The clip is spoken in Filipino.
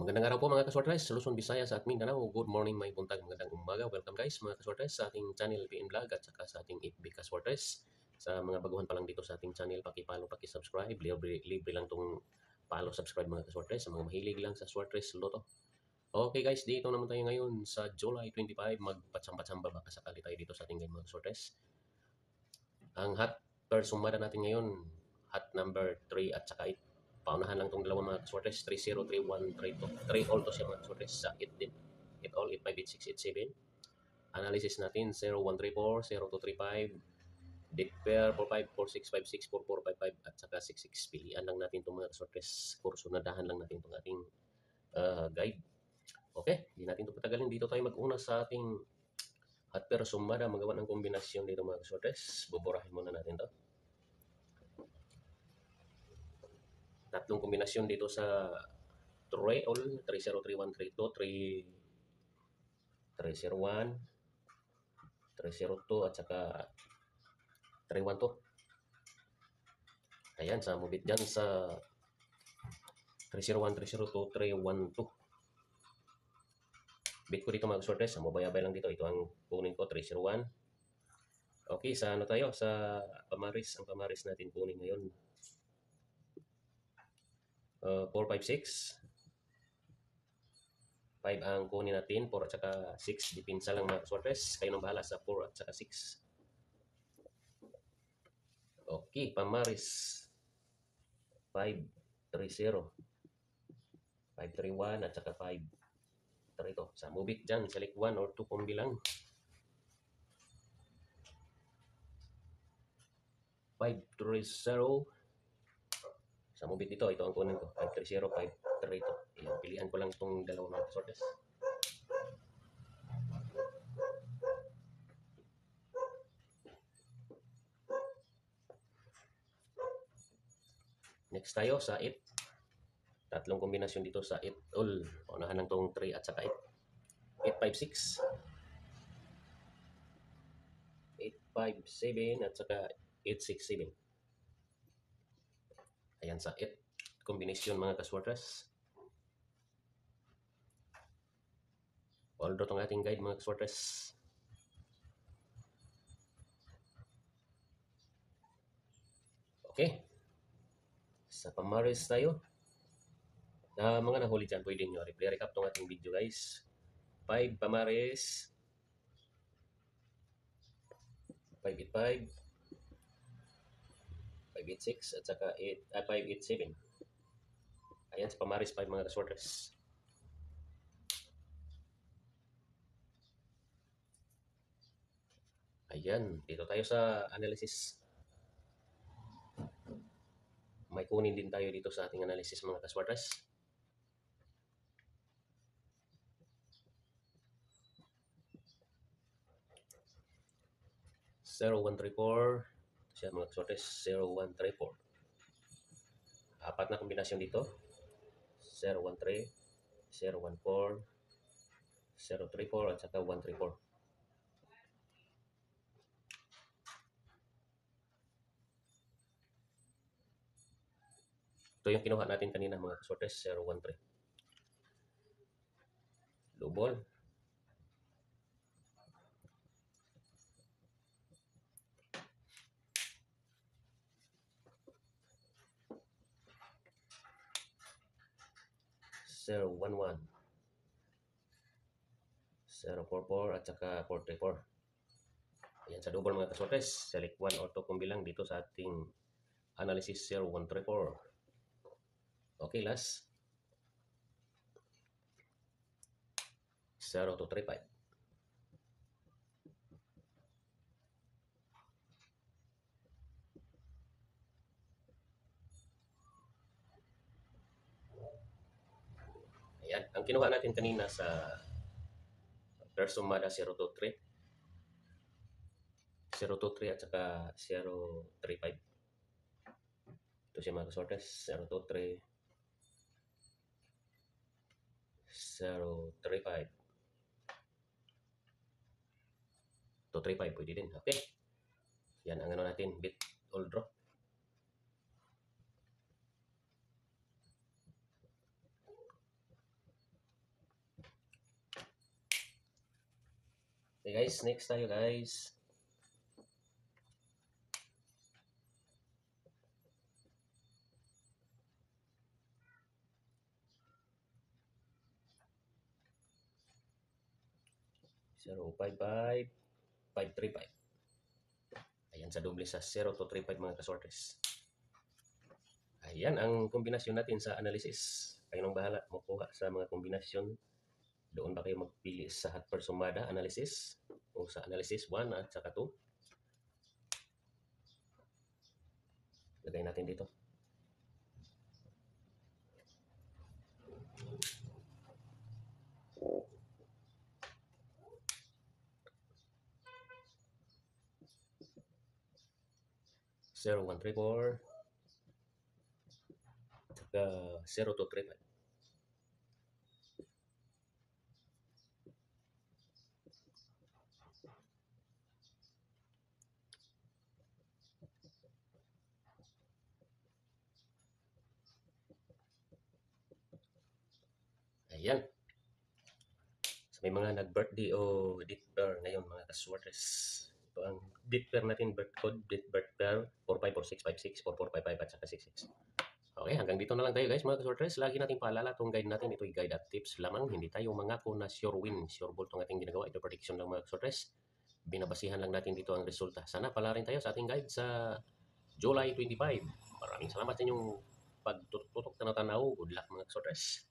Magandang araw po mga kaswartres, Luzon, Visayas at Mindanao. Good morning, may buntag, magandang umaga. Welcome guys mga kaswartres sa ating channel PN Vlog at saka sa ating FB Kaswartres. Sa mga baguhan pa lang dito sa ating channel, paki-follow, paki-subscribe. Libre lang tong follow, subscribe mga kaswartres. Sa mga mahilig lang sa Swartres Loto. Okay guys, dito naman tayo ngayon sa July 25. Magpatsamba-tsamba baka sakali tayo dito sa ating game mga kaswartres. Ang hot per sumada natin ngayon, hot number 3 at saka 8. Paunahan lang itong dalawang mga kaswartres, 3-0, 3-1, 3-2. 3 all to siya mga kaswartres sa 8 din. 8 all, 8-5, 8-6, 8-7. Analysis natin, 0-1-3-4, 0-2-3-5, deep pair, 4-5, 4-6, 5-6, 4-4, 5-5, at saka 6-6. Pilihan lang natin itong mga kaswartres. Kurso nadahan lang natin itong ating guide. Okay, hindi natin ito patagalin. Dito tayo mag-una sa ating hot pair sumada. Magawa ng kombinasyon dito mga kaswartres. Buburahin muna natin ito. Tatlong kombinasyon dito sa 3 all, 3-0, 3-1, 3-2, 3-0-1, 3-0-2 at saka 3-1-2. Ayan, sa mubit dyan sa 3-0-1, 3-0-2, 3-1-2. Bit ko dito mga kaswartres, mabayabay lang dito. Ito ang kunin ko, 3-0-1. Okay, sa ano tayo? Sa pamaris. Ang pamaris natin kunin ngayon. 4-5-6. 5 ang kunin natin, 4 at saka 6. Dipinsa lang mga kaswartres. Kayo nang bahala sa 4 at saka 6. Okay, pamaris. 5-3-0. 5-3-1 at saka 5-3-2. Sa mubit dyan, select 1 or 2 kombi lang. 5-3-0. Sa mubit dito, ito ang kunin ko. 5-3-0, 5-3-2. Ayan, pilihan ko lang itong dalawang mga kaswartres. Next tayo sa 8. Tatlong kombinasyon dito sa 8 all. Paunahan lang itong 3 at saka 8. 8-5-6. 8-5-7 at saka 8-6-7. Ayan sa 8 kombinasyon mga kaswartres. Although itong ating guide mga kaswartres. Okay. Sa pamaris tayo. Mga nahuli dyan, pwede nyo replay recap itong ating video guys. 5 pamaris. 5-8-5. 5-8-6 at saka 5-8-7. Ayan sa pamaris 5 mga kaswartres. Ayan, dito tayo sa analysis. May kunin din tayo dito sa ating analysis mga kaswartres. Zero, 1-3-4. Siya mga kaswartres, 0-1-3-4. Apat na kombinasyon dito. 0-1-3, 0-1-4, 0-3-4 at saka 1-3-4. Ito yung kinuha natin kanina mga kaswartres, 0-1-3. Lubol. Zero, 1-1. 0-4-4 at saka 4-3-4. Ayan sa double mga kaswartres. Select 1 or 2 kung bilang dito sa ating analysis 0-1-3-4. Okay, last. 0-2-3-5. Ayan, ang kinuha natin kanina sa Persumada 0-2-3. 0-2-3 at saka 0-3-5. Ito siya mga kaswartres. 0-2-3. 0-3-5. 2-3-5 pwede din. Okay. Yan ang ano natin. Bit all draw. Okay guys, next tayo guys. Zero, 5, 5, 3, 5. Ayan sa doble sa 0 to 3, 5 mga kasortes. Ayan ang kombinasyon natin sa analysis. Kayo nang bahala makuha sa mga kombinasyon. Doon ba kayo magpili sa hot per sumada analysis o sa analysis 1 at saka 2. Lagay natin dito. Zero, 1, 3, 4. Saka 0 to 3, 5. Ayan. So, may mga nag-birthday o date pair ngayon mga kaswertes. Ito ang date pair natin, birth code, birth pair, 454656, 4455 at saka 66. Okay, hanggang dito na lang tayo guys mga kaswertes. Lagi nating paalala itong guide natin. Ito'y guide at tips lamang. Hindi tayo mangako na sure win, sure ball itong ating ginagawa. Ito prediction lang mga kaswertes. Binabasihan lang natin dito ang resulta. Sana pala rin tayo sa ating guide sa July 25. Maraming salamat sa inyong pagtutok na tanaw. Good luck mga kaswertes.